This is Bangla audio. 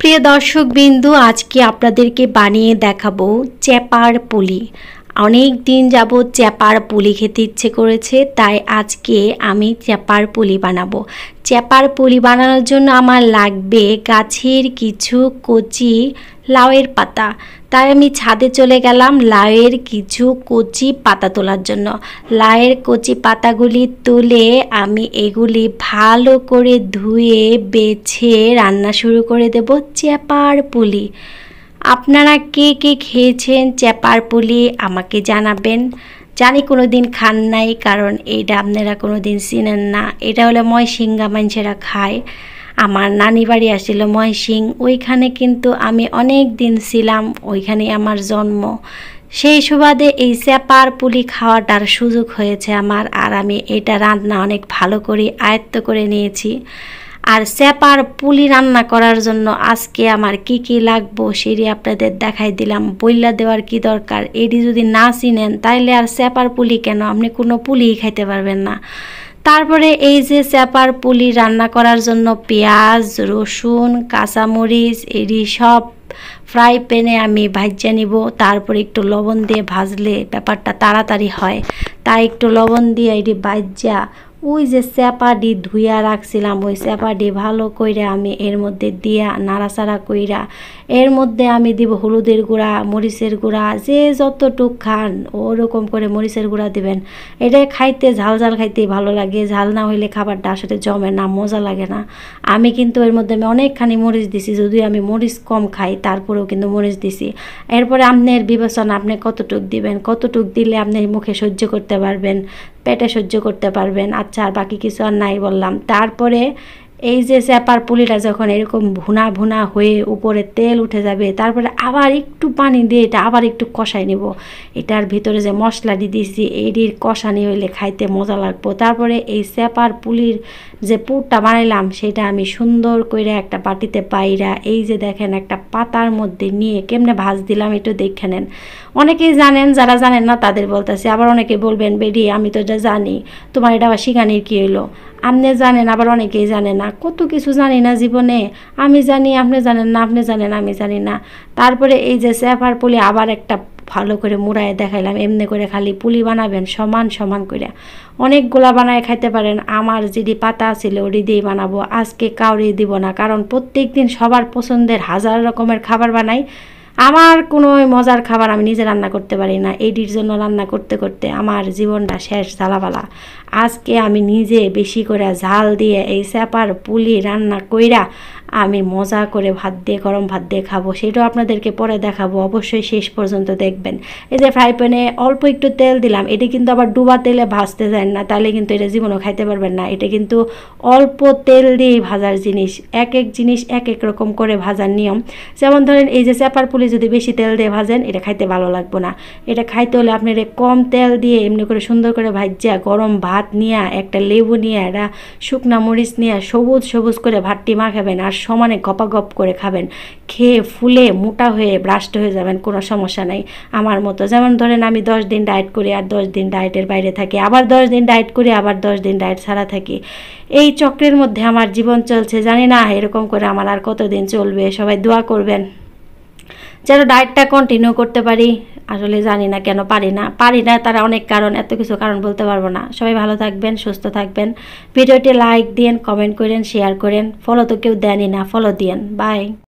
প্রিয় দর্শকবৃন্দ, আজকে আপনাদেরকে বানিয়ে দেখাবো চ্যাপার পুলি। অনেক দিন যাবত চ্যাপার পুলি খেতে ইচ্ছে করেছে, তাই আজকে আমি চ্যাপার পুলি বানাবো। চ্যাপার পুলি বানানোর জন্য আমার লাগবে গাছের কিছু কচি লাউয়ের পাতা। তাই আমি ছাদে চলে গেলাম লাউয়ের কিছু কচি পাতা তোলার জন্য। লাউয়ের কচি পাতাগুলি তুলে আমি এগুলি ভালো করে ধুয়ে বেছে রান্না শুরু করে দেব চ্যাপার পুলি। আপনারা কে কে খেয়েছেন চ্যাপার পুলি আমাকে জানাবেন। জানি কোনো দিন খান নাই, কারণ এটা আপনারা কোনো দিন চিনেন না। এটা হলো ময়সিংহা মানুষেরা খায়। আমার নানি বাড়ি আসছিল ময়সিং, ওইখানে কিন্তু আমি অনেক দিন ছিলাম, ওইখানে আমার জন্ম। সেই সুবাদে এই চ্যাপার পুলি খাওয়াটার সুযোগ হয়েছে আমার, আর আমি এটা রান্না অনেক ভালো করে আয়ত্ত করে নিয়েছি। আর চ্যাপার পুলি রান্না করার জন্য আজকে আমার কি কি লাগবো সেটি আপনাদের দেখাই দিলাম। বইলা দেওয়ার কি দরকার, এটি যদি না চিনেন তাইলে আর চ্যাপার পুলি কেন, আপনি কোনো পুলিই খাইতে পারবেন না। তারপরে এই যে চ্যাপার পুলি রান্না করার জন্য পেঁয়াজ, রসুন, কাঁচামরিচ এটি সব ফ্রাই প্যানে আমি ভাজা নিব। তারপরে একটু লবণ দিয়ে ভাজলে ব্যাপারটা তাড়াতাড়ি হয়, তাই একটু লবণ দিয়ে এটি ভাজা ওই যে চ্যাপাডি ধুইয়া রাখছিলাম ওই চ্যাপাডি ভালো কইরা আমি এর মধ্যে দিয়া নাড়াচাড়া কইরা এর মধ্যে আমি দিব হলুদের গুঁড়া, মরিচের গুঁড়া, যে যতটুক খান ওরকম করে মরিচের গুঁড়া দিবেন। এটা খাইতে ঝাল ঝাল খাইতে ভালো লাগে, ঝাল না হইলে খাবারটা আসলে জমে না, মজা লাগে না। আমি কিন্তু এর মধ্যে আমি অনেকখানি মরিচ দিছি, যদিও আমি মরিচ কম খাই তারপরেও কিন্তু মরিচ দিছি। এরপরে আপনার বিবেচনা, আপনি কতটুক দিবেন, কতটুক দিলে আপনি মুখে সহ্য করতে পারবেন, পেটে সহ্য করতে পারবেন। আচ্ছা, আর বাকি কিছু আর নাই বললাম। তারপরে এই যে চ্যাপার পুলিটা যখন এরকম ভুনা ভুনা হয়ে উপরে তেল উঠে যাবে, তারপরে আবার একটু পানি দিয়ে এটা আবার একটু কষাই নিব। এটার ভিতরে যে মশলাটি দিয়েছি এটির কষানি হইলে খাইতে মজা লাগবো। তারপরে এই চ্যাপার পুলির যে পুরটা বানাইলাম সেটা আমি সুন্দর করে একটা বাটিতে পাইরা এই যে দেখেন একটা পাতার মধ্যে নিয়ে কেমনে ভাজ দিলাম একটু দেখে নেন। অনেকেই জানেন, যারা জানেন না তাদের বলতেছি। আবার অনেকে বলবেন, বেডি আমি তো এটা জানি, তোমার এটা আবার শিখানির কী হইলো? আপনি জানেন, আবার অনেকেই জানে না। কত কিছু জানি না জীবনে, আমি জানি আপনি জানেন না, আপনি জানেন আমি জানি না। তারপরে এই যে চ্যাপার পুলি আবার একটা ভালো করে মুড়ায় দেখাইলাম। এমনি করে খালি পুলি বানাবেন সমান সমান করে, অনেকগুলা বানায় খাইতে পারেন। আমার যেটি পাতা ছিল ওটি দিয়েই বানাবো, আজকে কাউরি দিব না, কারণ প্রত্যেক দিন সবার পছন্দের হাজার রকমের খাবার বানাই। আমার কোনো মজার খাবার আমি নিজে রান্না করতে পারি না, এইটির জন্য রান্না করতে করতে আমার জীবনটা শেষ ঝালাপালা। আজকে আমি নিজে বেশি করে ঝাল দিয়ে এই চ্যাপার পুলি রান্না কইরা আমি মজা করে ভাত দিয়ে, গরম ভাত দিয়ে খাবো। সেটাও আপনাদেরকে পরে দেখাবো, অবশ্যই শেষ পর্যন্ত দেখবেন। এই যে ফ্রাই প্যানে অল্প একটু তেল দিলাম, এটি কিন্তু আবার ডুবা তেলে ভাজতে যায় না, তাহলে কিন্তু এটা জীবনও খাইতে পারবেন না। এটা কিন্তু অল্প তেল দিয়েই ভাজার জিনিস, এক এক জিনিস এক এক রকম করে ভাজার নিয়ম। যেমন ধরেন এই যে চ্যাপার পুলি যদি বেশি তেল দিয়ে ভাজেন এটা খাইতে ভালো লাগবে না। এটা খাইতে হলে আপনার কম তেল দিয়ে এমনি করে সুন্দর করে ভাজা গরম ভাত নিয়ে, একটা লেবু নিয়ে, একটা শুকনা মরিচ নিয়ে সবুজ সবুজ করে ভাতটি মাখাবেন আর সমানে গপাগপ করে খাবেন। খেয়ে ফুলে মোটা হয়ে ব্রাস্ট হয়ে যাবেন, কোনো সমস্যা নাই আমার মতো। যেমন ধরেন আমি 10 দিন ডায়েট করি আর 10 দিন ডায়েটের বাইরে থাকি, আবার 10 দিন ডায়েট করি আবার 10 দিন ডায়েট ছাড়া থাকি। এই চক্রের মধ্যে আমার জীবন চলছে। জানি না এরকম করে আমার আর কতদিন চলবে। সবাই দোয়া করবেন যেন ডায়েটটা কন্টিনিউ করতে পারি। আসলে জানি না কেন পারি না, তারা অনেক কারণ, এত কিছু কারণ বলতে পারবো না। সবাই ভালো থাকবেন, সুস্থ থাকবেন। ভিডিওটি লাইক দিন, কমেন্ট করেন, শেয়ার করেন। ফলো তো কেউ দেনই না, ফলো দিয়েন। বাই।